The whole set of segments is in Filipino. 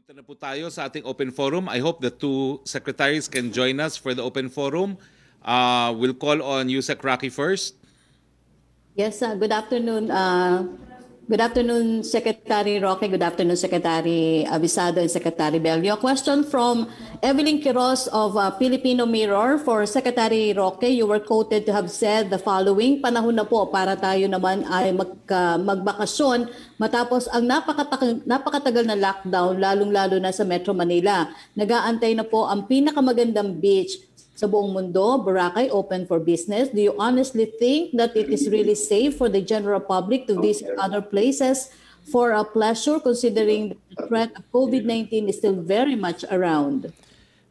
Punta na po tayo sa ating open forum. I hope the two secretaries can join us for the open forum. We'll call on Yusek Roque first. Yes, good afternoon. Good afternoon, Secretary Roque. Good afternoon, Secretary Avisado and Secretary Bello. Question from Evelyn Quiroz of Filipino Mirror. For Secretary Roque, you were quoted to have said the following: panahon na po para tayo naman ay magbakasyon matapos ang napakatagal na lockdown, lalong-lalo na sa Metro Manila. Nag-aantay na po ang pinakamagandang beach sa buong mundo, Boracay, open for business. Do you honestly think that it is really safe for the general public to visit other places for a pleasure, considering the threat of COVID-19 is still very much around?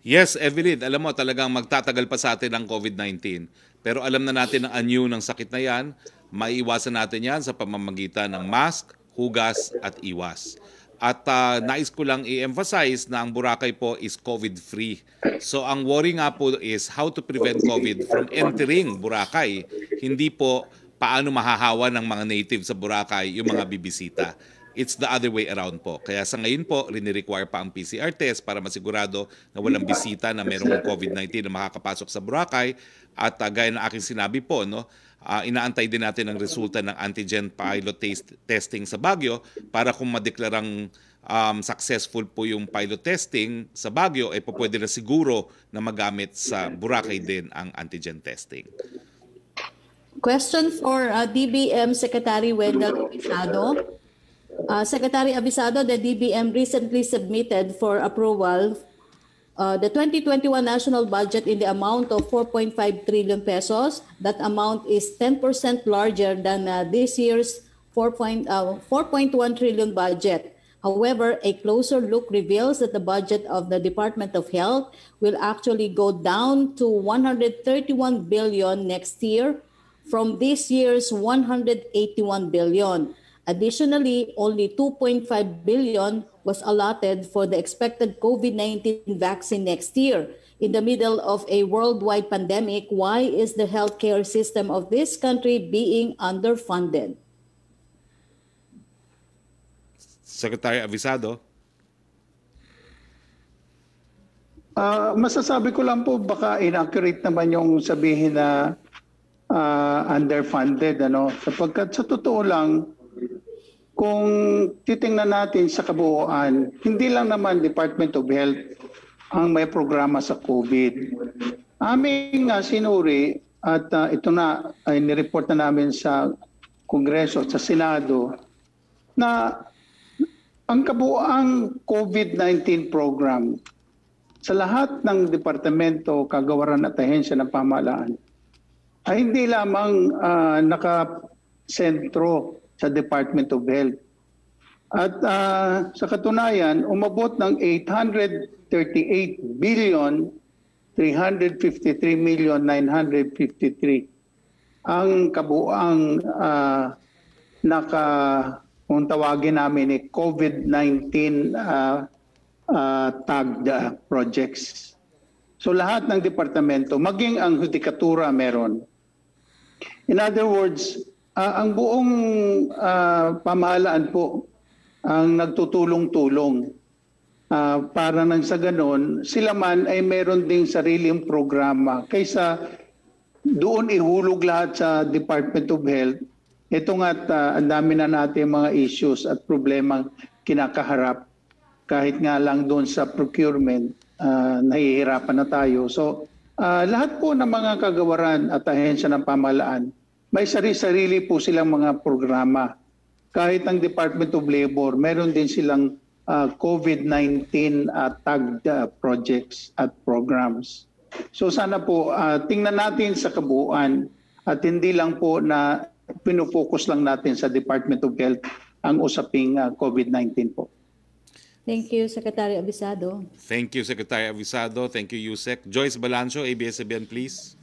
Yes, Evelyn, alam mo talagang magtatagal pa sa atin ang COVID-19. Pero alam na natin ang anyo ng sakit na yan. Maiiwasan natin yan sa pamamagitan ng mask, hugas at iwas. At nais ko lang i-emphasize na ang Boracay po is COVID-free. So ang worry nga po is how to prevent COVID from entering Boracay. Hindi po paano mahahawa ng mga native sa Boracay yung mga bibisita. It's the other way around po. Kaya sa ngayon po, rini-require pa ang PCR test para masigurado na walang bisita na mayroong COVID-19 na makakapasok sa Boracay. At gaya ng aking sinabi po, no, inaantay din natin ang resulta ng antigen pilot testing sa Baguio para kung madeklarang successful po yung pilot testing sa Baguio, po pwede na siguro na magamit sa Boracay din ang antigen testing. Question for DBM Secretary Wendell Avisado. Secretary Avisado, the DBM recently submitted for approval the 2021 national budget in the amount of 4.5 trillion pesos. That amount is 10% larger than this year's 4.1 trillion budget. However, a closer look reveals that the budget of the Department of Health will actually go down to 131 billion next year from this year's 181 billion. Additionally, only 2.5 billion was allotted for the expected COVID-19 vaccine next year. In the middle of a worldwide pandemic, why is the healthcare system of this country being underfunded? Secretary Avisado. Masasabi ko lang po, baka inaccurate naman yung sabihin na underfunded. Sapagkat sa totoo lang, kung titingnan natin sa kabuuan, hindi lang naman Department of Health ang may programa sa COVID. Aming sinuri at ito na ay nireport na namin sa Kongreso at sa Senado na ang kabuuang COVID-19 program sa lahat ng departamento, kagawaran at ahensya ng pamahalaan ay hindi lamang nakasentro sa Department of Health. At sa katunayan, umabot ng 838 billion 353 million 953 ang kabuang kung tawagin namin ni COVID-19 tagged projects. So lahat ng departamento, maging ang judikatura meron. In other words, ang buong pamahalaan po ang nagtutulong-tulong para nang sa ganon, sila man ay meron ding sariling programa. Kaysa doon ihulog lahat sa Department of Health, ito nga't ang dami na natin mga issues at problemang kinakaharap. Kahit nga lang doon sa procurement, nahihirapan na tayo. So lahat po ng mga kagawaran at ahensya ng pamahalaan, may sarili-sarili po silang mga programa. Kahit ang Department of Labor, meron din silang COVID-19 tagged projects at programs. So sana po tingnan natin sa kabuuan at hindi lang po na pinufocus lang natin sa Department of Health ang usaping COVID-19 po. Thank you, Secretary Avisado. Thank you, Secretary Avisado. Thank you, Yusek. Joyce Balancho, ABS-CBN, please.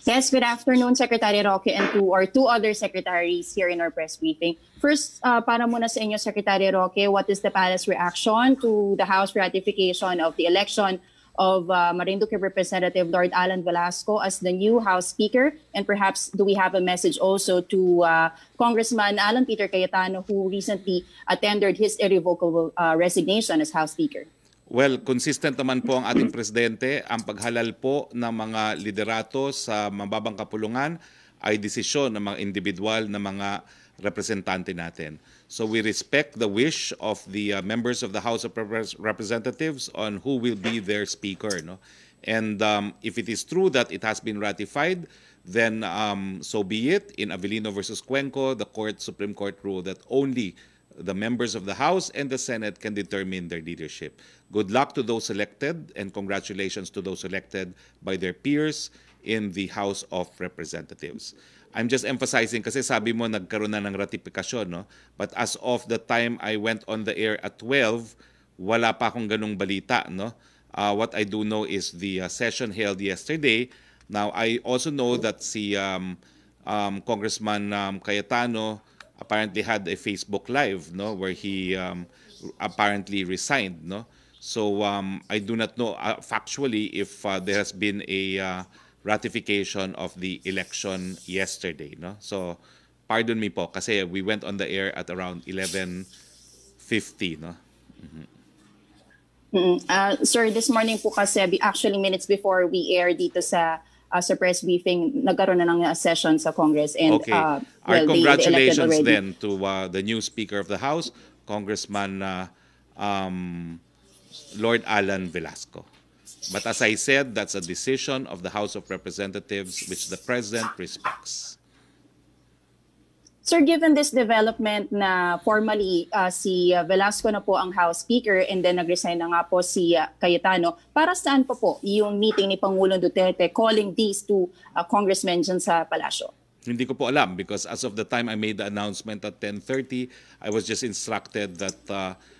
Yes, good afternoon, Secretary Roque, and to our two other secretaries here in our press briefing. First, para muna sa inyo, Secretary Roque, what is the Palace reaction to the House ratification of the election of Marinduque Representative Lord Alan Velasco as the new House Speaker? And perhaps do we have a message also to Congressman Alan Peter Cayetano, who recently tendered his irrevocable resignation as House Speaker? Well, consistent naman po ang ating presidente. Ang paghalal po ng mga liderato sa mababang kapulungan ay desisyon ng mga individual na mga representante natin. So we respect the wish of the members of the House of Representatives on who will be their speaker. No? And if it is true that it has been ratified, then so be it. In Avellino versus Cuenco, the Supreme Court ruled that only the members of the House and the Senate can determine their leadership. Good luck to those elected, and congratulations to those elected by their peers in the House of Representatives. I'm just emphasizing kasi sabi mo nagkaroon na ng ratifikasyon, no? But as of the time I went on the air at 12, wala pa akong ganung balita, no? What I do know is the session held yesterday. Now, I also know that si Congressman Cayetano apparently had a Facebook Live, no, where he apparently resigned, no. So I do not know factually if there has been a ratification of the election yesterday, no. So pardon me po kasi we went on the air at around 11:50, no. Sir, this morning po kasi actually minutes before we air dito sa press briefing, nagkaroon na ng session sa Congress. And, okay. Our well, congratulations then to the new Speaker of the House, Congressman Lord Alan Velasco. But as I said, that's a decision of the House of Representatives which the President respects. Sir, given this development na formally si Velasco na po ang House Speaker and then nag-resign na nga po si Cayetano, para saan po yung meeting ni Pangulong Duterte calling these two congressmen dyan sa palasyo? Hindi ko po alam because as of the time I made the announcement at 10:30, I was just instructed that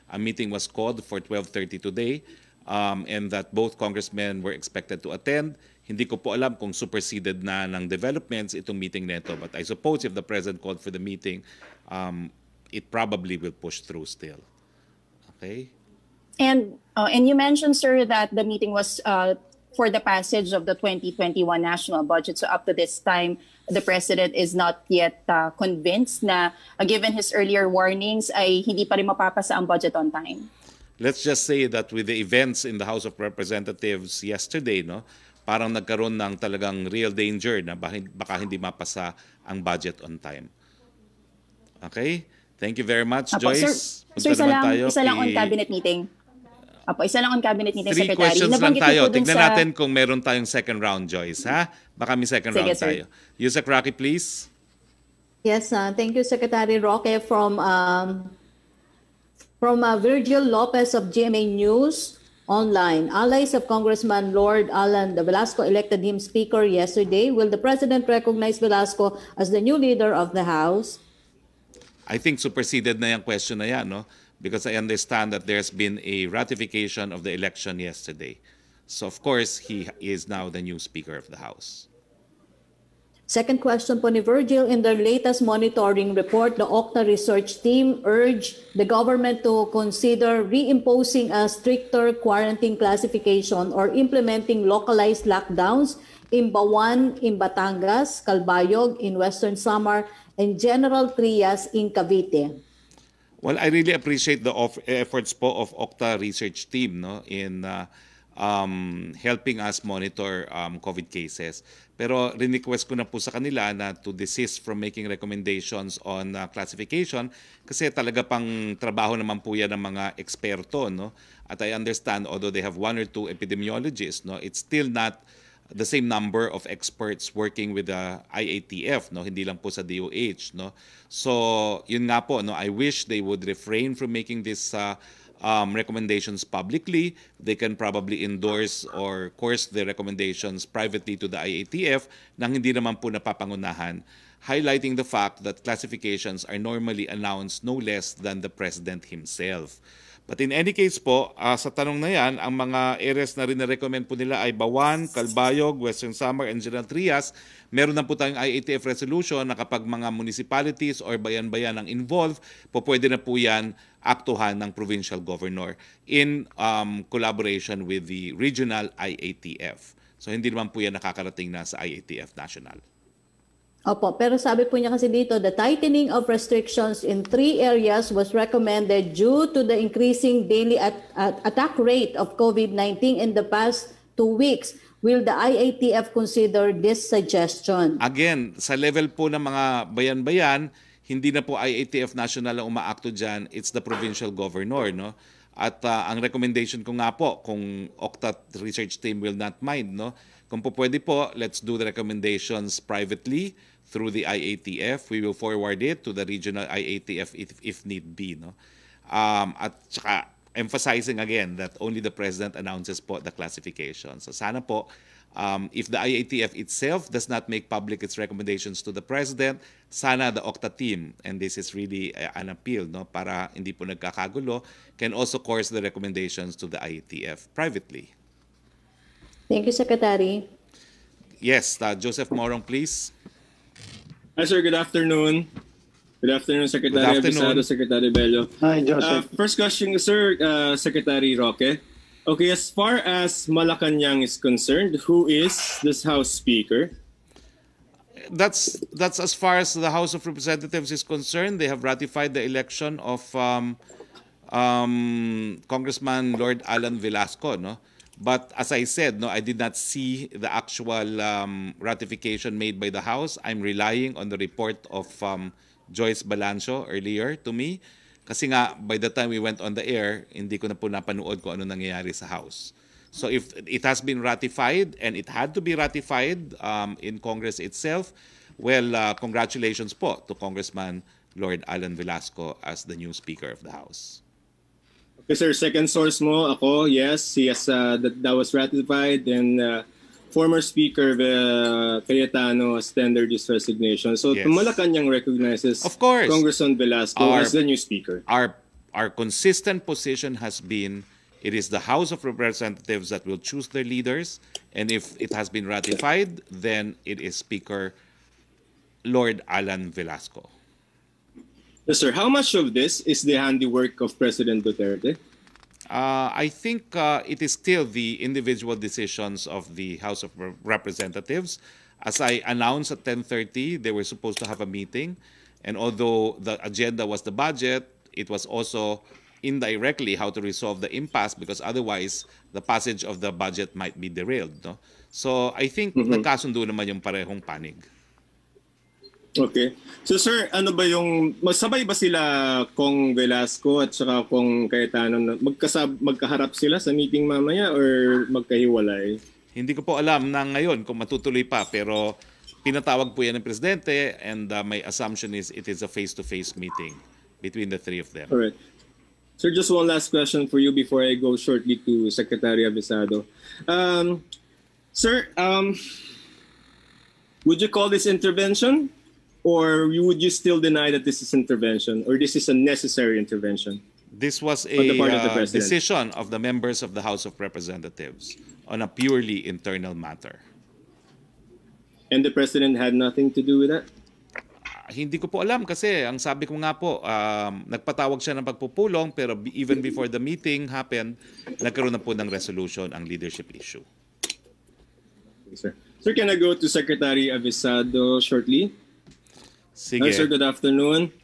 a meeting was called for 12:30 today and that both congressmen were expected to attend. Hindi ko po alam kung superseded na ng developments itong meeting nito. But I suppose if the President called for the meeting, it probably will push through still. Okay? And you mentioned, sir, that the meeting was for the passage of the 2021 national budget. So up to this time, the President is not yet convinced na given his earlier warnings ay hindi pa rin mapapasa ang budget on time. Let's just say that with the events in the House of Representatives yesterday, no, parang nagkaroon ng talagang real danger na baka hindi mapasa ang budget on time. Okay? Thank you very much, Apo, Joyce. Sir, isa lang on cabinet meeting. Apo, isa lang on cabinet meeting, Three Secretary. questions lang Nabanggit tayo. niyo po dun Tignan sa... natin kung meron tayong second round, Joyce. Ha? Baka may second Sige, round sir. tayo. Yusek Roque, please. Yes, thank you, Secretary Roque. From Virgil Lopez of GMA News Online. Allies of Congressman Lord Alan Velasco elected him Speaker yesterday. Will the President recognize Velasco as the new leader of the House? I think superseded na yung question na yan, no? Because I understand that there's been a ratification of the election yesterday. So, of course, he is now the new Speaker of the House. Second question po ni Virgil, in their latest monitoring report, the Octa research team urged the government to consider reimposing a stricter quarantine classification or implementing localized lockdowns in Bawan, in Batangas, Calbayog, in Western Samar, and General Trias in Cavite. Well, I really appreciate the efforts po of Octa research team, no, in helping us monitor COVID cases. Pero request ko na po sa kanila na to desist from making recommendations on classification kasi talaga pang trabaho naman po yan ng mga eksperto, no? At I understand although they have one or two epidemiologists, no, it's still not the same number of experts working with the IATF, no, hindi lang po sa DOH, no. So yun nga po, no, I wish they would refrain from making this recommendations publicly. They can probably endorse or course the recommendations privately to the IATF nang hindi naman po napapangunahan, highlighting the fact that classifications are normally announced no less than the President himself. But in any case po, sa tanong na yan, ang mga areas na rin na-recommend po nila ay Bawan, Calbayog, Western Samar, and General Trias. Meron na po tayong IATF resolution na kapag mga municipalities or bayan-bayan ang involved, po pwede na po yan aktuhan ng provincial governor in collaboration with the regional IATF. So hindi naman po yan nakakarating na sa IATF National. Opo, pero sabi po niya kasi dito, the tightening of restrictions in 3 areas was recommended due to the increasing daily attack rate of COVID-19 in the past 2 weeks. Will the IATF consider this suggestion? Again, sa level po ng mga bayan-bayan, hindi na po IATF National ang umaakto dyan, it's the provincial governor, no? At ang recommendation ko nga po, kung Octat Research Team will not mind, no? Kung po pwede po, let's do the recommendations privately through the IATF. We will forward it to the regional IATF if need be, no? At saka emphasizing again that only the President announces po the classification. So sana po, if the IATF itself does not make public its recommendations to the President, sana the Octa team, and this is really an appeal, no, para hindi po nagkakagulo, can also course the recommendations to the IATF privately. Thank you, Secretary. Yes, Joseph Morong, please. Hi, sir. Good afternoon. Good afternoon, Secretary Abisado, Secretary Bello. Hi, Joseph. First question, sir, Secretary Roque. Okay, as far as Malacañang is concerned, who is this House Speaker? That's as far as the House of Representatives is concerned. They have ratified the election of Congressman Lord Alan Velasco, no? But as I said, no, I did not see the actual ratification made by the House. I'm relying on the report of Joyce Balancio earlier to me. Kasi nga, by the time we went on the air, hindi ko na po napanood kung ano nangyayari sa House. So if it has been ratified, and it had to be ratified in Congress itself, well, congratulations po to Congressman Lord Alan Velasco as the new Speaker of the House. Okay, sir, second source mo, ako, yes, that was ratified, and former Speaker Cayetano has tendered his resignation. So Yes. Malacañang recognizes Of course. Congressman Velasco as the new Speaker. Our consistent position has been it is the House of Representatives that will choose their leaders, and if it has been ratified, then it is Speaker Lord Alan Velasco. Yes, sir. How much of this is the handiwork of President Duterte? I think it is still the individual decisions of the House of Representatives. As I announced at 10:30, they were supposed to have a meeting, and although the agenda was the budget, it was also indirectly how to resolve the impasse, because otherwise the passage of the budget might be derailed, no? So I think nagkasundo naman yung parehong panig. Okay. So sir, ano ba yung masabay ba sila Kong Velasco at saka Kong Cayetano, magkaharap sila sa meeting mamaya or magkahiwalay? Hindi ko po alam na ngayon kung matutuloy pa, pero pinatawag po yan ng Presidente, and my assumption is it is a face-to-face meeting between the three of them. All right. Sir, just one last question for you before I go shortly to Secretary Abisado. Sir, would you call this intervention? Or would you still deny that this is intervention, or this is a necessary intervention? This was a On the part of the President. decision of the members of the House of Representatives on a purely internal matter. And the President had nothing to do with that? Hindi ko po alam kasi ang sabi ko nga po, nagpatawag siya ng pagpupulong, pero even before the meeting happened, nagkaroon na po ng resolution ang leadership issue. Okay, sir. Sir, can I go to Secretary Abisado shortly? Sige. Hi, sir, good afternoon.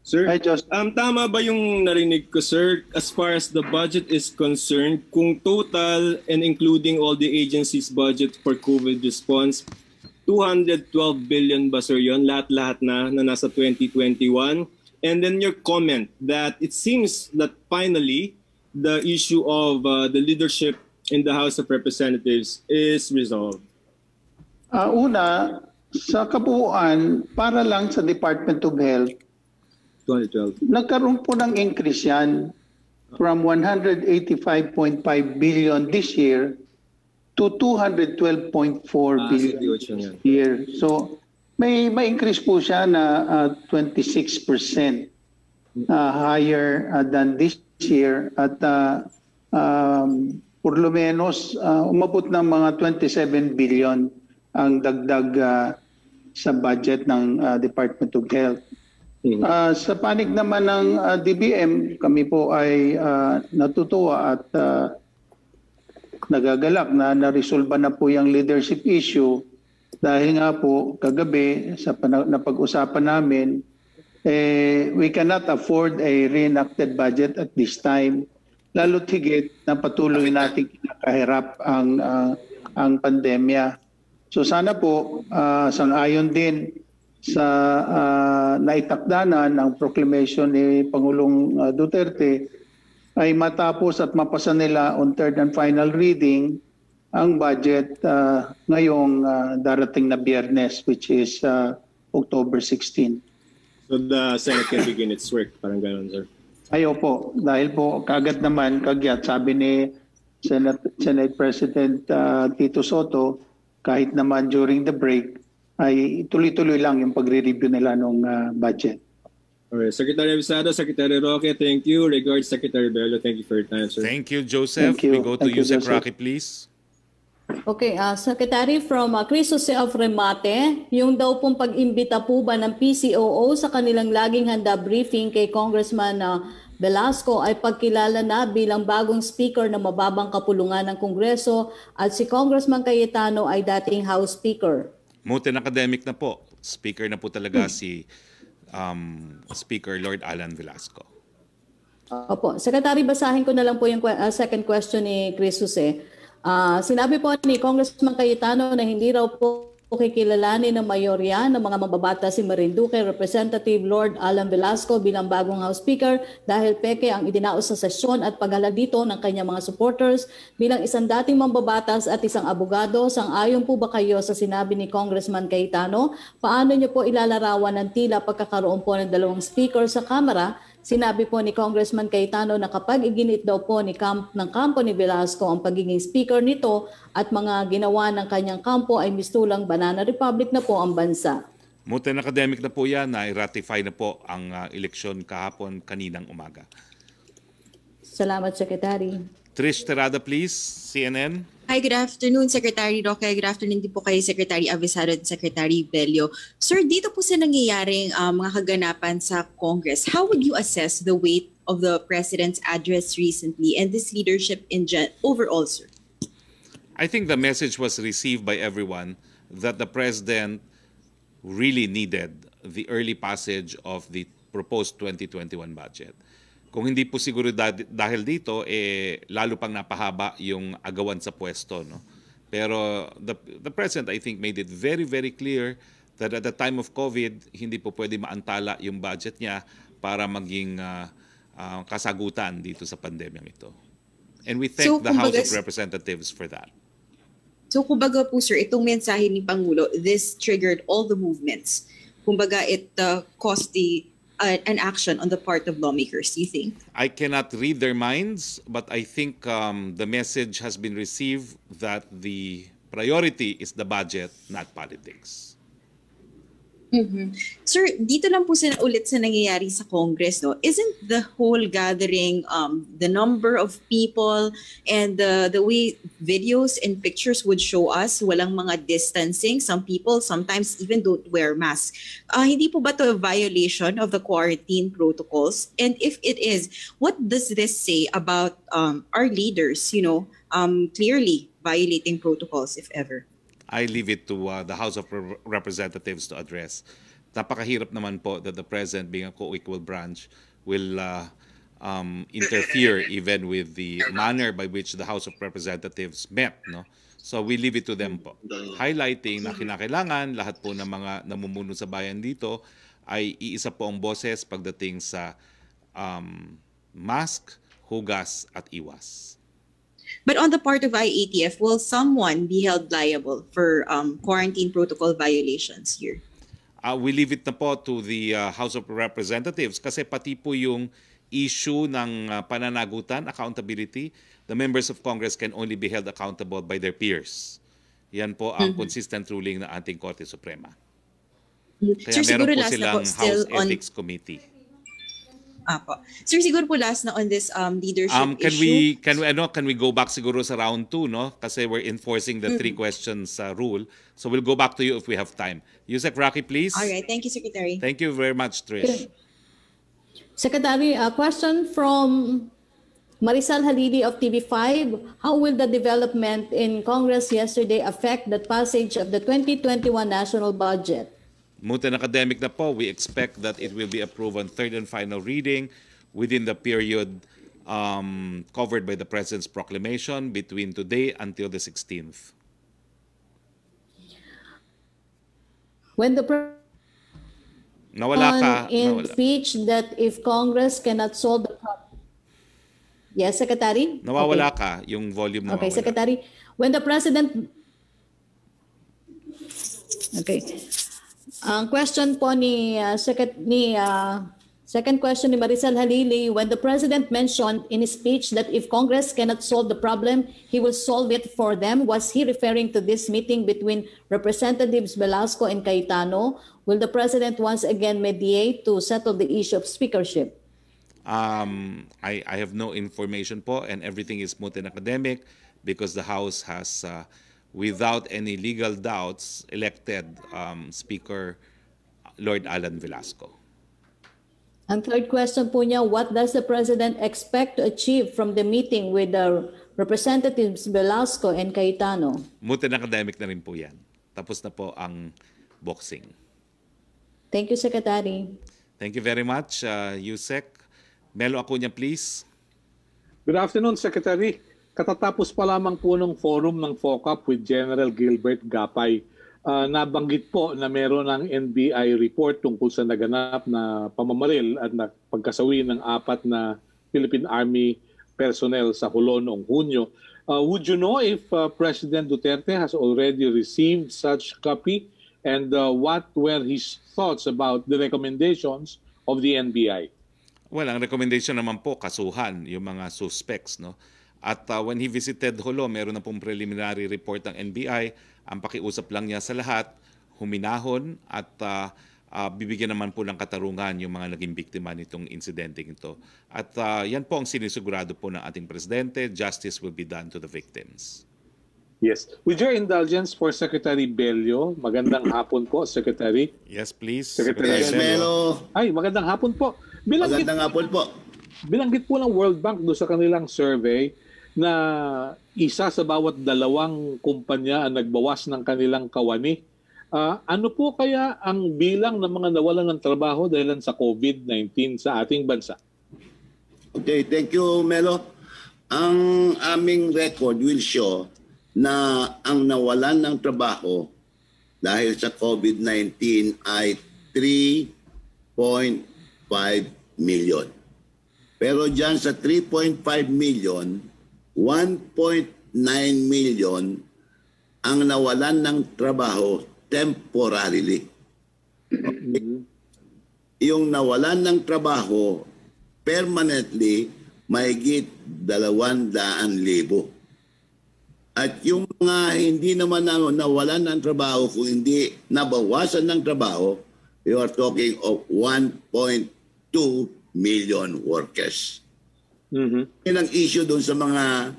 Sir, Hi, Joseph. tama ba yung narinig ko, sir, as far as the budget is concerned, kung total and including all the agencies' budget for COVID response, 212 billion ba, sir, yun? Lahat-lahat na nasa 2021? And then your comment that it seems that finally the issue of the leadership in the House of Representatives is resolved. Una, sa kabuuan, para lang sa Department of Health, 2012. nagkaroon po ng increase yan from 185.5 billion this year to 212.4 billion yan. this year. So may increase po siya na 26%. higher than this year at por lo menos umabot ng mga 27 billion ang dagdag sa budget ng Department of Health. Sa panig naman ng DBM, kami po ay natutuwa at nagagalak na naresolba na po yung leadership issue dahil nga po kagabi sa napag-usapan namin, we cannot afford a reenacted budget at this time, lalo't higit na patuloy natin kinakahirap ang pandemya. So sana po, sang-ayon din sa naitakdanan ng proclamation ni Pangulong Duterte, ay matapos at mapasa nila on third and final reading ang budget ngayong darating na Biyernes, which is October 16. So the Senate can begin its work, parang gano'n, sir? Ayaw po, dahil po kagad naman, kagyat, sabi ni Senate President Tito Soto, kahit naman during the break, ay tuloy-tuloy lang yung pagre-review nila ng budget. Alright, Secretary Abisado, Secretary Roque, thank you. Regards, Secretary Bello, thank you for your time, sir. Thank you, Joseph. Thank you. We go to Thank you, Yusek Joseph. Roque, please. Okay, Secretary, from Chris Jose of Remate, yung daw pong pag-imbita po ba ng PCOO sa kanilang laging handa briefing kay Congressman Velasco ay pagkilala na bilang bagong speaker na mababang kapulungan ng Kongreso at si Congressman Cayetano ay dating House Speaker. Mutin academic na po. Speaker na po talaga si Speaker Lord Alan Velasco. Opo. Secretary, basahin ko na lang po yung second question ni Chris Jose. Sinabi po ni Congressman Cayetano na hindi raw po kikilalanin ng mayorya ng mga mababata si Marinduque Representative Lord Alan Velasco bilang bagong House Speaker dahil peke ang idinaos sa sesyon at paghalad dito ng kanyang mga supporters bilang isang dating mambabatas at isang abogado. Sang-ayon po ba kayo sa sinabi ni Congressman Cayetano? Paano niyo po ilalarawan ng tila pagkakaroon po ng dalawang speaker sa Kamara? Sinabi po ni Congressman Cayetano na kapag iginit daw po ng kampo ni Velasco ang pagiging speaker nito at mga ginawa ng kanyang kampo ay mistulang banana republic na po ang bansa. Mutin academic na po yan na i-ratify na po ang eleksyon kahapon kaninang umaga. Salamat, Secretary. Trish Terada, please, CNN. Hi, good afternoon, Secretary Roque. Good afternoon din po kay Secretary Abisado at Secretary Bello. Sir, dito po sa nangyayaring mga kaganapan sa Congress, how would you assess the weight of the President's address recently and this leadership overall, sir? I think the message was received by everyone that the President really needed the early passage of the proposed 2021 budget. Kung hindi po siguro dahil dito, lalo pang napahaba yung agawan sa pwesto. No? Pero the President, I think, made it very, very clear that at the time of COVID, hindi po pwede maantala yung budget niya para maging kasagutan dito sa pandemyang ito. And we thank the House of Representatives for that. So, kumbaga po, sir, itong mensahe ni Pangulo, this triggered all the movements. Kumbaga, it caused an action on the part of lawmakers, you think? I cannot read their minds, but I think the message has been received that the priority is the budget, not politics. Mm-hmm. Sir, dito lang po ulit sa nangyayari sa Congress, no? Isn't the whole gathering, the number of people and the way videos and pictures would show us, walang mga distancing, some people sometimes even don't wear masks. Hindi po ba to a violation of the quarantine protocols? And if it is, what does this say about our leaders, clearly violating protocols, if ever? I leave it to the House of Representatives to address. Napakahirap naman po that the President, being a co-equal branch, will interfere even with the manner by which the House of Representatives met. No? So we leave it to them po. Highlighting na kinakailangan lahat po ng mga namumuno sa bayan dito ay iisa po ang boses pagdating sa mask, hugas at iwas. But on the part of IATF, will someone be held liable for quarantine protocol violations here? We leave it na po to the House of Representatives kasi pati po yung issue ng pananagutan, accountability, the members of Congress can only be held accountable by their peers. Yan po ang consistent ruling ng ating Korte Suprema. Kaya Sir, meron siguro po last na silang po, still House Ethics Committee. Apo. Sir, siguro po last na on this leadership Can issue. can we go back siguro sa round 2, no? Kasi we're enforcing the 3 questions rule. So we'll go back to you if we have time. Yusek Roque, please. All right. Thank you, Secretary. Thank you very much, Trish. Secretary, a question from Marisal Halili of TV5. How will the development in Congress yesterday affect the passage of the 2021 national budget? Mutin academic na po, we expect that it will be approved on third and final reading within the period covered by the President's proclamation between today until the 16th. When the Nawala ka. in Nawala. speech that if Congress cannot solve the problem. Yes, Secretary? Nawawala ka, yung volume nawawala. Okay, Secretary. When the President... Okay. Ang question po second question ni Marisal Halili, when the President mentioned in his speech that if Congress cannot solve the problem, he will solve it for them, was he referring to this meeting between Representatives Velasco and Cayetano? Will the President once again mediate to settle the issue of speakership? I have no information po, and everything is moot and academic because the House has, without any legal doubts, elected Speaker Lord Alan Velasco. Ang third question po niya, what does the President expect to achieve from the meeting with the Representatives Velasco and Cayetano? Moot and academic na rin po yan. Tapos na po ang boxing. Thank you, Secretary. Thank you very much, Yusek. Melo Acuña, please. Good afternoon, Secretary. Katatapos pa lamang po ng forum ng FOCAP with General Gilbert Gapay. Nabanggit po na meron ng NBI report tungkol sa naganap na pamamaril at pagkasawi ng 4 na Philippine Army personnel sa Hulo noong Hunyo. Would you know if President Duterte has already received such copy and what were his thoughts about the recommendations of the NBI? Well, ang recommendation naman po, kasuhan yung mga suspects, no? At when he visited Hulo, meron na pong preliminary report ng NBI. Ang pakiusap lang niya sa lahat, huminahon at bibigyan naman po ng katarungan yung mga naging biktima nitong insidente ito. At yan po ang sinisigurado po ng ating Presidente, justice will be done to the victims. Yes. With your indulgence for Secretary Bello, magandang hapon po, Secretary. Yes, please. Secretary Yes, Melo. Ay, magandang hapon po. Magandang hapon po. Bilanggit po ng World Bank doon sa kanilang survey na isa sa bawat 2 kumpanya ang nagbawas ng kanilang kawani. Ano po kaya ang bilang ng mga nawalan ng trabaho dahil sa COVID-19 sa ating bansa? Okay, thank you, Melo. Ang aming record will show na ang nawalan ng trabaho dahil sa COVID-19 ay 3.5 million. Pero dyan sa 3.5 million, 1.9 million ang nawalan ng trabaho temporarily. Okay? Yung nawalan ng trabaho permanently, mahigit 200,000. At yung mga hindi naman nawalan ng trabaho, kung hindi nabawasan ng trabaho, we are talking of 1.2 million workers. Yan ang issue doon sa mga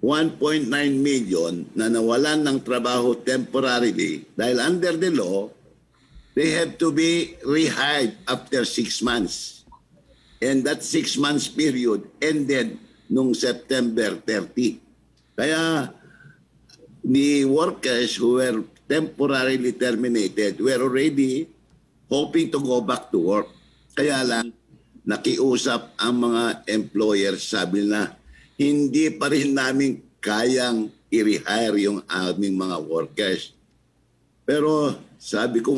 1.9 million na nawalan ng trabaho temporarily dahil under the law, they have to be rehired after 6 months. And that 6 months period ended nung September 30. Kaya the workers who were temporarily terminated were already hoping to go back to work. Kaya lang, nakiusap ang mga employers, sabi na, hindi pa rin namin kayang i-rehire yung aming mga workers. Pero sabi ko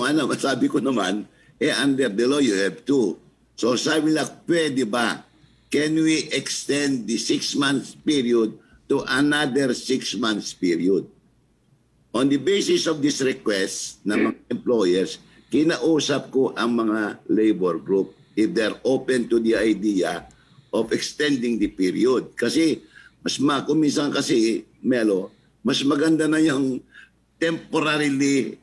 naman, under the law you have to. So sabi nila, pwede ba? Can we extend the 6 months period to another 6 months period? On the basis of this request ng mga employers, kinausap ko ang mga labor group if they're open to the idea of extending the period. Kasi kung minsan kasi, Melo, mas maganda na yung temporarily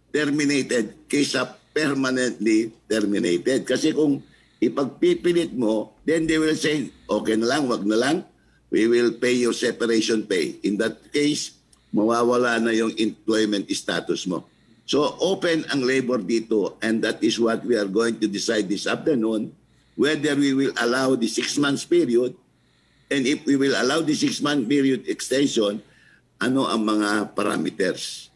terminated kaysa permanently terminated. Kasi kung Ipagpipilit mo, then they will say, okay na lang, wag na lang, we will pay your separation pay. In that case, mawawala na yung employment status mo. So open ang labor dito, and that is what we are going to decide this afternoon, whether we will allow the 6 months period, and if we will allow the 6 month period extension, ano ang mga parameters?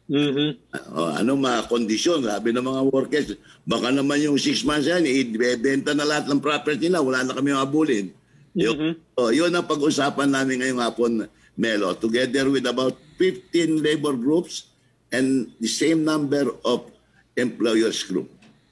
Ano mga kondisyon? Sabi ng mga workers, baka naman yung 6 months yan, ibebenta na lahat ng property nila, wala na kami mabulin. Yun ang pag-usapan namin ngayong hapon, Melo, together with about 15 labor groups and the same number of employers group.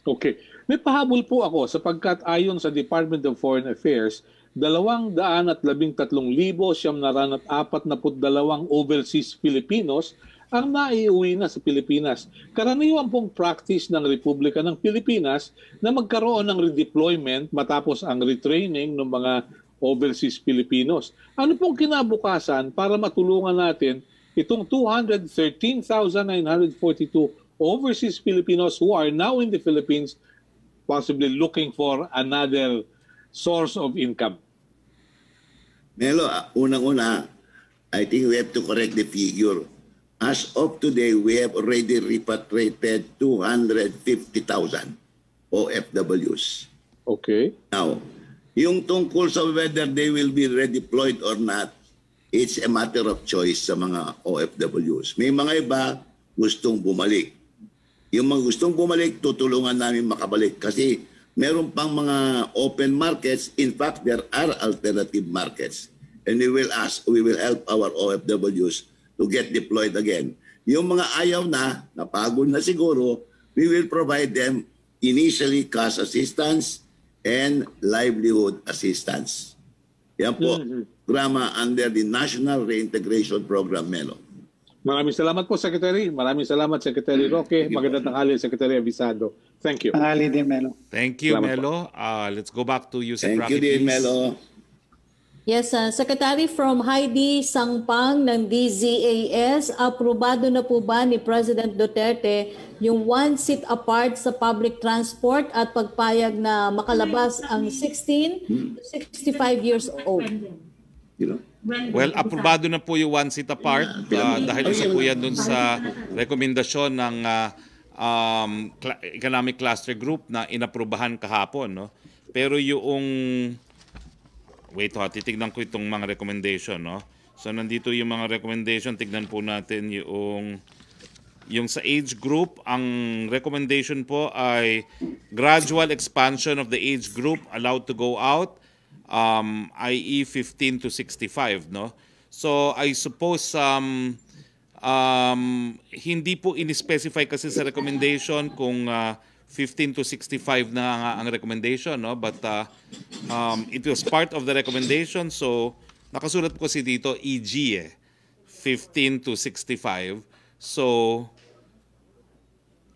Okay. May pahabol po ako sapagkat ayon sa Department of Foreign Affairs, 213,742 overseas Filipinos ang naiuwi na sa Pilipinas. Karaniwan pong practice ng Republika ng Pilipinas na magkaroon ng redeployment matapos ang retraining ng mga overseas Filipinos. Ano pong kinabukasan para matulungan natin itong 213,942 overseas Filipinos who are now in the Philippines, possibly looking for another source of income? Melo, unang-una, I think we have to correct the figure. As of today, we have already repatriated 250,000 OFWs. Okay. Now, yung tungkol sa whether they will be redeployed or not, it's a matter of choice sa mga OFWs. May mga iba gustong bumalik. Yung mga gustong bumalik, tutulungan namin makabalik kasi meron pang mga open markets. In fact, there are alternative markets. And we will help our OFWs to get deployed again. Yung mga ayaw na, napagod na siguro, we will provide them initially cash assistance and livelihood assistance. Yan po, programa under the National Reintegration Program, Melo. Maraming salamat po, Secretary. Maraming salamat, Secretary Roque. Magandang tanghali, Secretary Abisado. Thank you. Tanghali din, Melo. Thank you, Salamat Melo. Let's go back to Yusek Thank Roque, you din, please. Melo. Yes, Secretary, from Heidi Sangpang ng DZAS, aprobado na po ba ni President Duterte yung 1 seat apart sa public transport at pagpayag na makalabas ang 16 to 65 years old? Well, aprobado na po yung 1 seat apart dahil isa po yan dun sa rekomendasyon ng Economic Cluster Group na inaprubahan kahapon. No? Pero yung wait ho, titignan ko itong mga recommendation, no? So nandito yung mga recommendation, tignan po natin yung sa age group, ang recommendation po ay gradual expansion of the age group allowed to go out, i.e. 15 to 65, no? So I suppose hindi po in-specify kasi sa recommendation kung 15 to 65 na ang recommendation, no? But it was part of the recommendation, so nakasulat po kasi dito EG 15 to 65. So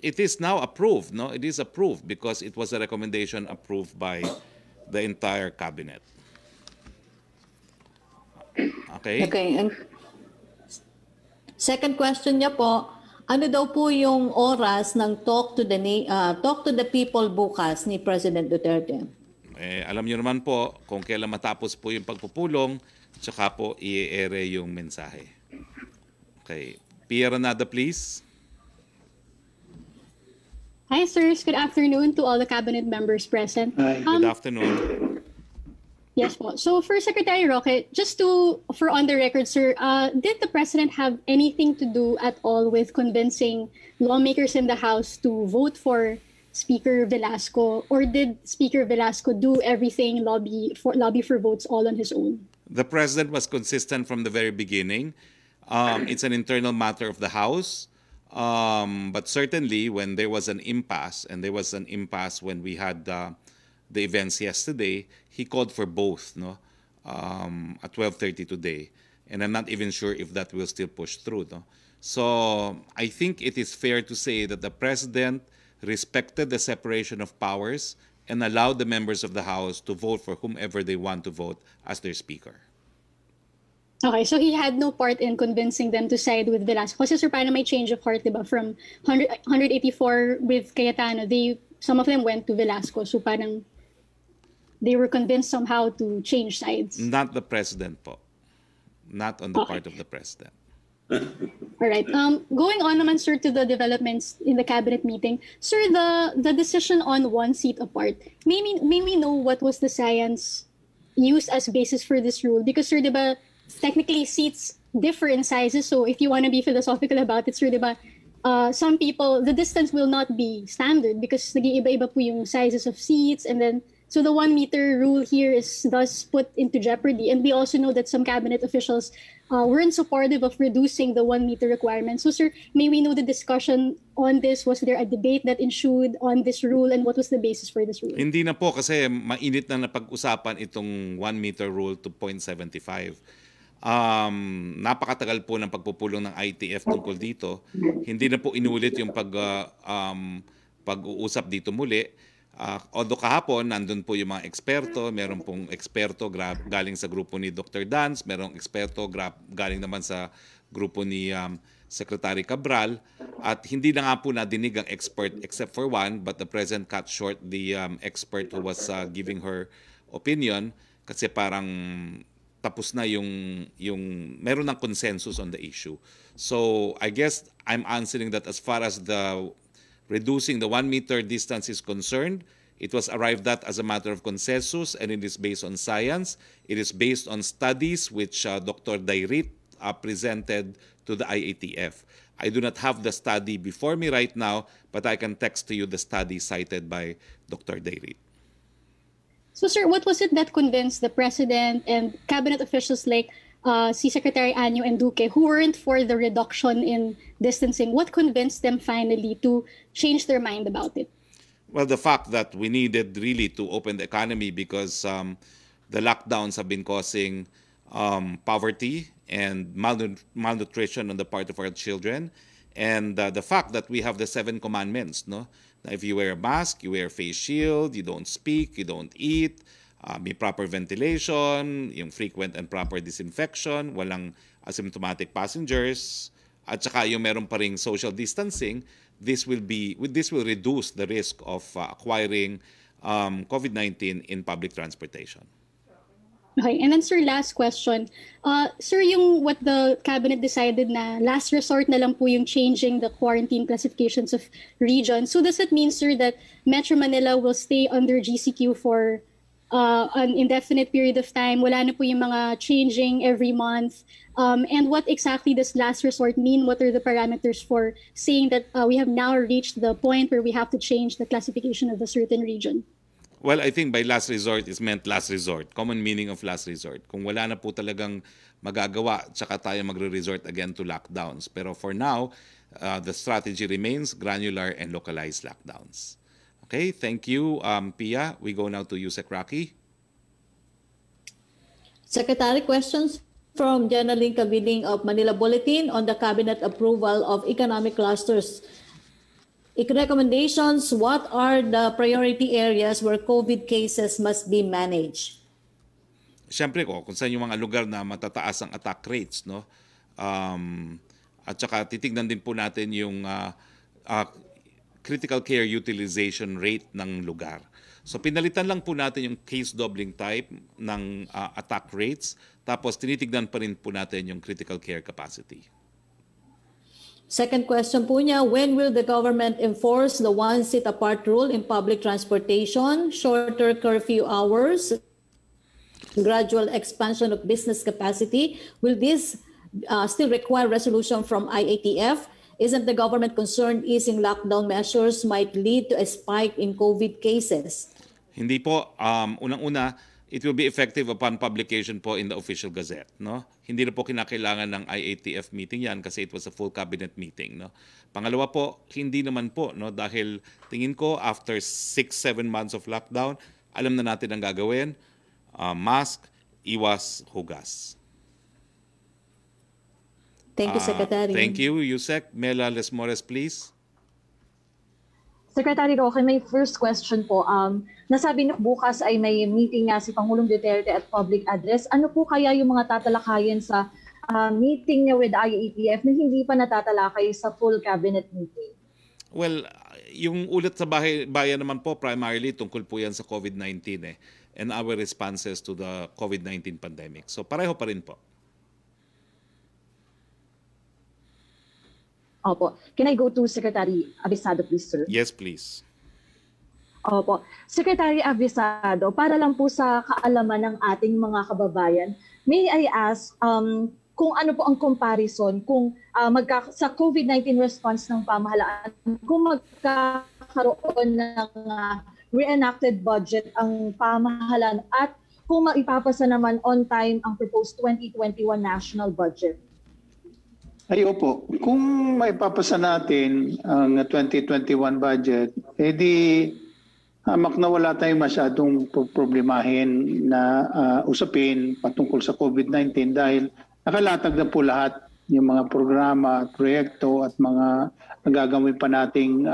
it is now approved, no? It is approved because it was a recommendation approved by the entire cabinet. Okay? Okay. And second question niya po, ano daw po yung oras ng talk to the people bukas ni President Duterte? Alam niyo naman po kung kailan matapos po yung pagpupulong, tsaka po i-ere yung mensahe. Okay. Pia Renada, please. Hi, sirs. Good afternoon to all the cabinet members present. Hi. Good afternoon. Yes po. So for Secretary Roque, just for on the record, sir, did the President have anything to do at all with convincing lawmakers in the House to vote for Speaker Velasco, or did Speaker Velasco do everything, lobby for votes all on his own? The President was consistent from the very beginning. It's an internal matter of the House. But certainly when there was an impasse, and there was an impasse when we had the events yesterday, he called for both, no, at 12:30 today. And I'm not even sure if that will still push through. No? So I think it is fair to say that the President respected the separation of powers and allowed the members of the House to vote for whomever they want to vote as their Speaker. Okay, so he had no part in convincing them to side with Velasco. Kasi sir, parang may change of heart, diba? From 184 with Cayetano, some of them went to Velasco. So parang they were convinced somehow to change sides? Not the president po. Not on the part of the president. All right. Going on naman, sir, to the developments in the cabinet meeting. Sir, the decision on one seat apart, may we know what was the science used as basis for this rule? Because, sir, diba, technically seats differ in sizes. So if you want to be philosophical about it, sir, diba, some people, the distance will not be standard because nag-iiba-iba po yung sizes of seats, and then so the 1 meter rule here is thus put into jeopardy. And we also know that some cabinet officials weren't supportive of reducing the 1 meter requirement. So, sir, may we know the discussion on this? Was there a debate that ensued on this rule, and what was the basis for this rule? Hindi na po kasi mainit na napag-usapan itong 1 meter rule to 0.75. Napakatagal po ng pagpupulong ng ITF tungkol dito. Hindi na po inulit yung pag-uusap dito muli. Although kahapon, nandun po yung mga eksperto. Meron pong eksperto galing sa grupo ni Dr. Dance. Merong eksperto galing naman sa grupo ni Secretary Cabral. At hindi na nga po nadinig ang expert except for one, but the President cut short the expert who was giving her opinion kasi parang tapos na yung meron ng consensus on the issue. So I guess I'm answering that as far as the reducing the 1 meter distance is concerned, it was arrived at as a matter of consensus, and it is based on science. It is based on studies which Dr. Dairit presented to the IATF. I do not have the study before me right now, but I can text to you the study cited by Dr. Dairit. So, sir, what was it that convinced the president and cabinet officials like si Secretary Anyo and Duque, who weren't for the reduction in distancing? What convinced them finally to change their mind about it? Well, the fact that we needed really to open the economy because the lockdowns have been causing poverty and malnutrition on the part of our children. And the fact that we have the 7 commandments, no? Now, if you wear a mask, you wear a face shield, you don't speak, you don't eat, may proper ventilation, yung frequent and proper disinfection, walang asymptomatic passengers, at saka yung meron pa ring social distancing, this will reduce the risk of acquiring COVID-19 in public transportation. Okay, and then sir, last question. Sir, what the cabinet decided na last resort na lang po yung changing the quarantine classifications of regions. So does it mean, sir, that Metro Manila will stay under GCQ for an indefinite period of time? Wala na po yung mga changing every month. And what exactly does last resort mean? What are the parameters for saying that we have now reached the point where we have to change the classification of a certain region? Well, I think by last resort is meant last resort. Common meaning of last resort. Kung wala na po talagang magagawa, tsaka tayo magre-resort again to lockdowns. Pero for now, the strategy remains granular and localized lockdowns. Okay, thank you, Pia. We go now to Yusek Roque. Secretary, questions from Jenaline Cabiling of Manila Bulletin on the cabinet approval of economic clusters. Recommendations, what are the priority areas where COVID cases must be managed? Siyempre kung saan yung mga lugar na matataas ang attack rates, no? At saka titignan din po natin yung critical care utilization rate ng lugar. So pinalitan lang po natin yung case doubling type ng attack rates, tapos tinitignan pa rin po natin yung critical care capacity. Second question po niya, when will the government enforce the one seat apart rule in public transportation, shorter curfew hours, gradual expansion of business capacity? Will this still require resolution from IATF? Isn't the government concerned easing lockdown measures might lead to a spike in COVID cases? Hindi po. Unang-una, it will be effective upon publication po in the official gazette, no? Hindi na po kinakailangan ng IATF meeting yan kasi it was a full cabinet meeting, no? Pangalawa po, hindi naman po, no? Dahil tingin ko after 6-7 months of lockdown, alam na natin ang gagawin. Mask, iwas, hugas. Thank you, Secretary. Thank you, Yusek. Mela Lesmores, please. Secretary Roque, may first question po. Nasabi niyo bukas ay may meeting nga si Pangulong Duterte at public address. Ano po kaya yung mga tatalakayin sa meeting niya with IATF na hindi pa natatalakay sa full cabinet meeting? Well, yung ulat sa bayan naman po, primarily tungkol po yan sa COVID-19 eh. and our responses to the COVID-19 pandemic. So pareho pa rin po. Opo. Can I go to Secretary Abisado, please, sir? Yes, please. Opo. Secretary Abisado, para lang po sa kaalaman ng ating mga kababayan, may I ask kung ano po ang comparison kung sa COVID-19 response ng pamahalaan, kung magkakaroon ng reenacted budget ang pamahalaan at kung maipapasa naman on time ang proposed 2021 national budget. Ay opo, kung maipapasa natin ang 2021 budget, edi hamak na wala tayong masyadong problemahin na usapin patungkol sa COVID-19 dahil nakalatag na po lahat yung mga programa at proyekto at mga nagagawin pa nating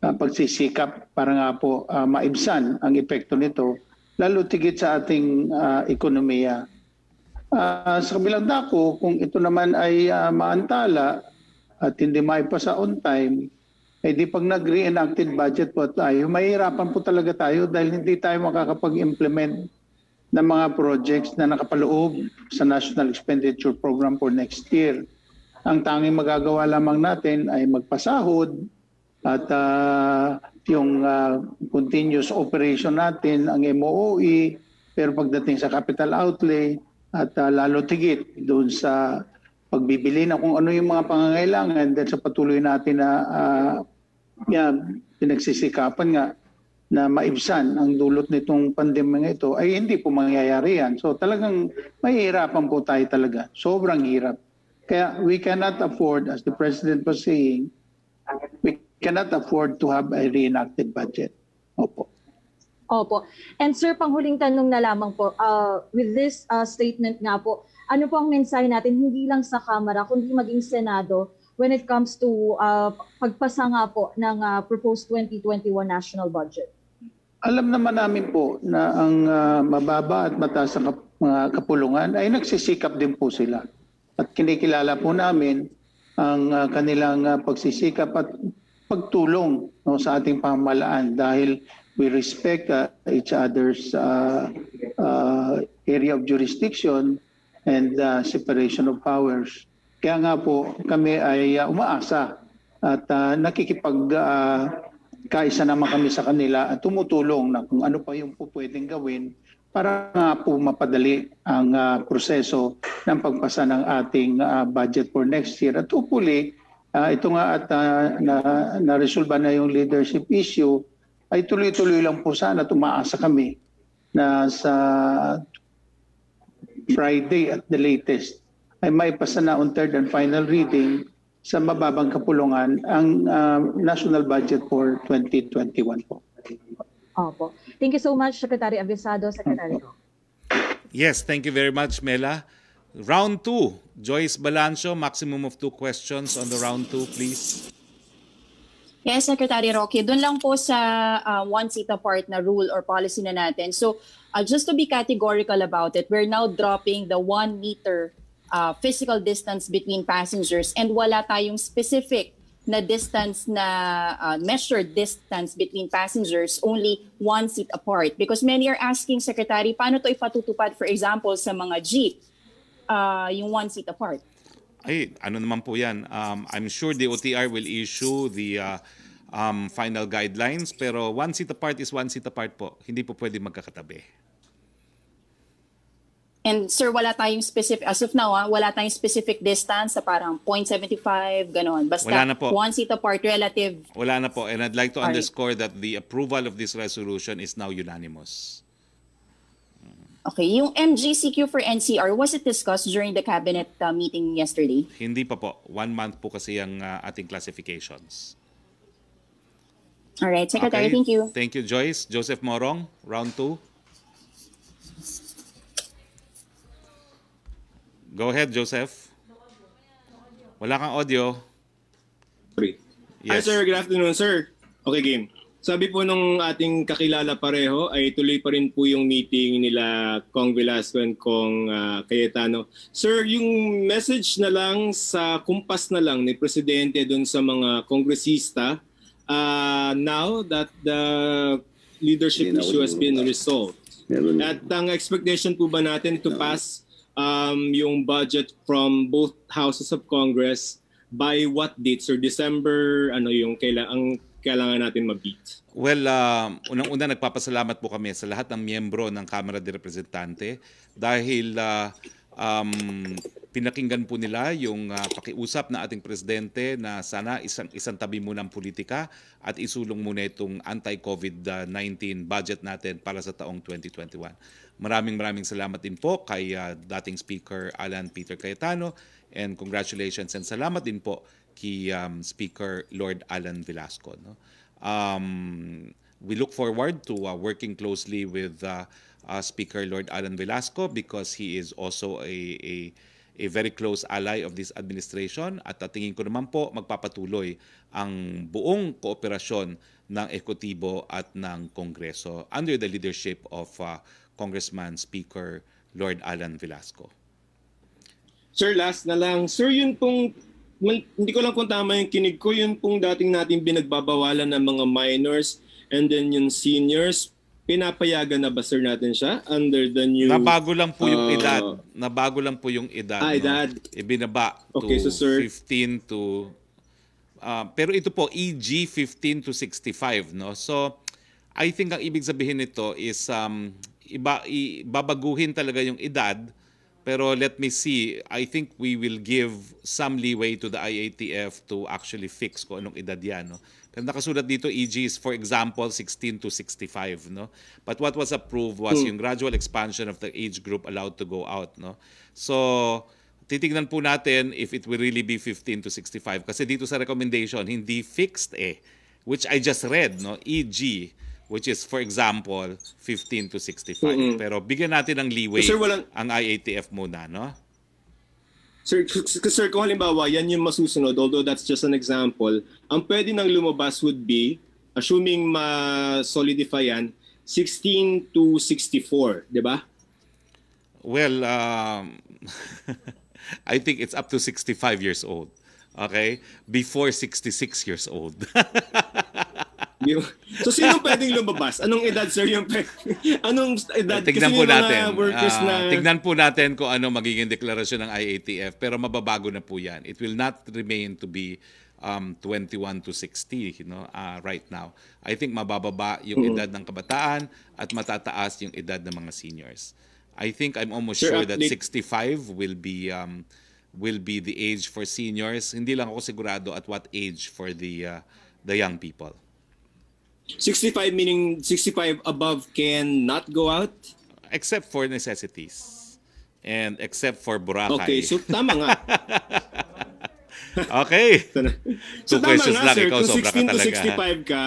pagsisikap para nga po maibsan ang epekto nito, lalo tigit sa ating ekonomiya. Sa kabilang dako, kung ito naman ay maantala at hindi maipasa on time, eh di pag nag-reenacted budget po tayo, mahihirapan po talaga tayo dahil hindi tayo makakapag-implement ng mga projects na nakapaloob sa National Expenditure Program for next year. Ang tanging magagawa lamang natin ay magpasahod at yung continuous operation natin, ang MOOE, pero pagdating sa capital outlay, at lalo tigit doon sa pagbibili na kung ano yung mga pangangailangan dahil sa patuloy natin na pinagsisikapan nga na maibsan ang dulot nitong pandemya ito ay hindi po mangyayari yan. So talagang mahihirapan po tayo talaga. Sobrang hirap. Kaya we cannot afford, as the President was saying, we cannot afford to have a reenacted budget. Opo. Opo. And sir, panghuling tanong na lamang po, with this statement nga po, ano po ang mensahe natin hindi lang sa Kamara, kundi maging Senado when it comes to pagpasa nga po ng proposed 2021 national budget? Alam naman namin po na ang mababa at mataas na kapulungan ay nagsisikap din po sila. At kinikilala po namin ang kanilang pagsisikap at pagtulong sa ating pamahalaan dahil we respect each other's area of jurisdiction and separation of powers. Kaya nga po kami ay umaasa at kaisa naman kami sa kanila at tumutulong na kung ano pa yung po pwedeng gawin para nga po mapadali ang proseso ng pagpasa ng ating budget for next year. At hopefully, ito nga at na-resolve na yung leadership issue, ay tuloy-tuloy lang po sana at umaasa kami na sa Friday at the latest ay maipasa na on third and final reading sa mababang kapulungan ang national budget for 2021 po. Opo. Thank you so much, Secretary Abisado, Secretary Roque. Yes, thank you very much, Mela. Round 2, Joyce Balancio, maximum of 2 questions on the round 2, please. Yes, Secretary Roque. Doon lang po sa one seat apart na rule or policy na natin. So just to be categorical about it, we're now dropping the 1 meter physical distance between passengers and wala tayong specific na distance na measured distance between passengers, only 1 seat apart. Because many are asking, Secretary, paano to ipatutupad, for example, sa mga jeep, yung 1 seat apart? Ay, ano naman po yan. I'm sure the OTR will issue the final guidelines, pero 1 seat apart is 1 seat apart po. Hindi po pwede magkakatabi. And sir, wala tayong specific, as of now, wala tayong specific distance sa parang 0.75, gano'n. Basta Wala na po. 1 seat apart relative. Wala na po. And I'd like to Alright. underscore that the approval of this resolution is now unanimous. Okay, yung MGCQ for NCR, was it discussed during the cabinet meeting yesterday? Hindi pa po. 1 month po kasi ang ating classifications. All right, Secretary, Okay. thank you. Thank you, Joyce. Joseph Morong, round 2. Go ahead, Joseph. Wala kang audio. Sorry. Hi Yes. sir, good afternoon sir. Okay, game. Sabi po nung ating kakilala pareho ay tuloy pa rin po yung meeting nila Kong Velasco and Kong Cayetano. Sir, yung message na lang sa kumpas na lang ni Presidente dun sa mga kongresista now that the leadership issue has been resolved. At ang expectation po ba natin to pass yung budget from both houses of Congress by what dates, or December, ano yung kailangan natin ma-beat? Well, unang-una nagpapasalamat po kami sa lahat ng miyembro ng Kamara de Representante dahil pinakinggan po nila yung pakiusap na ating presidente na sana isang tabi muna ang politika at isulong muna itong anti-COVID-19 budget natin para sa taong 2021. Maraming salamat din po kay dating Speaker Alan Peter Cayetano, and congratulations and salamat din po kay Speaker Lord Alan Velasco. No? We look forward to working closely with Speaker Lord Alan Velasco because he is also a very close ally of this administration, at tingin ko naman po magpapatuloy ang buong kooperasyon ng Ekotibo at ng Kongreso under the leadership of Congressman Speaker Lord Alan Velasco. Sir, last na lang. Sir, yun pong, hindi ko lang kung tama yung kinig ko, yun pong dating natin binagbabawalan ng mga minors and then yung seniors, pinapayagan na ba, sir, natin siya under the new... Nabago lang po yung edad. Nabago lang po yung edad. Edad. No? Ibinaba to okay, so, sir, 15 to... pero ito po, EG 15 to 65. No? So, I think ang ibig sabihin nito is babaguhin talaga yung edad. Pero let me see, I think we will give some leeway to the IATF to actually fix kung anong edad yan. No? Pero nakasulat dito, EG is, for example, 16 to 65. No? But what was approved was yung gradual expansion of the age group allowed to go out. No? So, titignan po natin if it will really be 15 to 65. Kasi dito sa recommendation, hindi fixed which I just read, no? EG, which is, for example, 15 to 65. Pero bigyan natin ng leeway ang IATF muna, no? Sir, kung halimbawa, yan yung masusunod, although that's just an example, ang pwede nang lumabas would be, assuming ma-solidify yan, 16 to 64, di ba? Well, I think it's up to 65 years old. Okay? Before 66 years old. So sino pwedeng lumabas? Anong edad, sir, yung anong edad? Tignan po natin. Na... Tignan po natin kung ano magiging deklarasyon ng IATF, pero mababago na po yan. It will not remain to be 21 to 60, right now. I think mabababa yung edad ng kabataan at matataas yung edad ng mga seniors. I think I'm almost sure that 65 will be the age for seniors. Hindi lang ako sigurado at what age for the young people. 65 meaning 65 above can not go out? Except for necessities. And except for Boracay. Okay, so tama nga. Okay. So Two tama questions nga, lang, sir. ikaw Kung sobra 16 ka to talaga. 65 ka,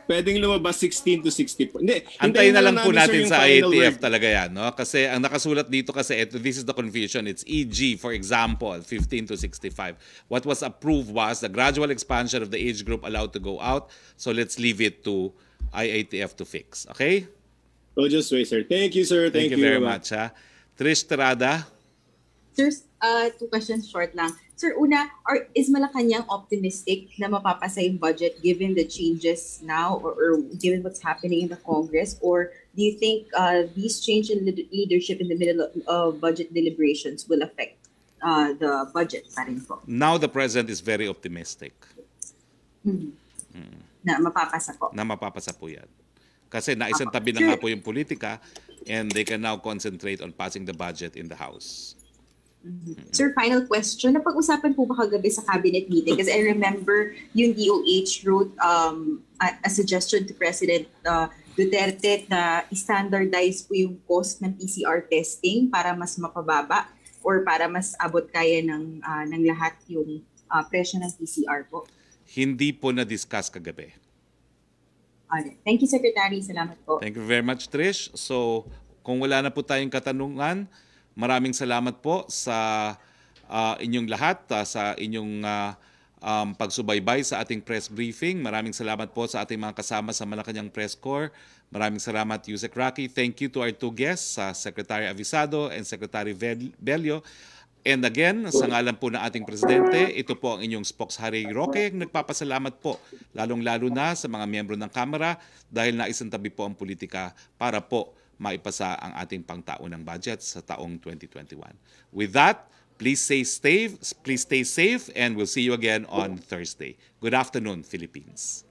pwedeng lumabas 16 to 64. Hindi, antayin na lang po natin sir, sa IATF talaga yan. No? Kasi ang nakasulat dito kasi, this is the confusion. It's EG, for example, 15 to 65. What was approved was the gradual expansion of the age group allowed to go out. So let's leave it to IATF to fix. Okay? Oh, just wait, sir. Thank you, sir. Thank you very much. Trish Terada. Sir, 2 questions short lang. Sir, una, is Malacañang optimistic na mapapasa yung budget given the changes now or given what's happening in the Congress? Or do you think these change in leadership in the middle of budget deliberations will affect the budget pa rin po? Now the President is very optimistic. Na mapapasa po? Na mapapasa po yan. Kasi naisang tabi na nga po yung politika and they can now concentrate on passing the budget in the House. Sir, final question. Napag-usapan po ba kagabi sa cabinet meeting? Kasi I remember yung DOH wrote a suggestion to President Duterte na standardize po yung cost ng PCR testing para mas mapababa or para mas abot kaya ng lahat yung presyo ng PCR po. Hindi po na-discuss kagabi. Okay. Thank you, Secretary. Salamat po. Thank you very much, Trish. So, kung wala na po tayong katanungan, maraming salamat po sa inyong lahat, sa inyong pagsubaybay sa ating press briefing. Maraming salamat po sa ating mga kasama sa Malacañang Press Corps. Maraming salamat, Yusek Roque. Thank you to our 2 guests, Secretary Avisado and Secretary Bello. And again, sa ngalan po ng ating Presidente, ito po ang inyong Spox Hari Roque. Nagpapasalamat po, lalong-lalo na sa mga miyembro ng Kamara dahil naisantabi po ang politika para po maipasa ang ating pangtaunang budget sa taong 2021. With that, please stay safe, and we'll see you again on Thursday. Good afternoon, Philippines.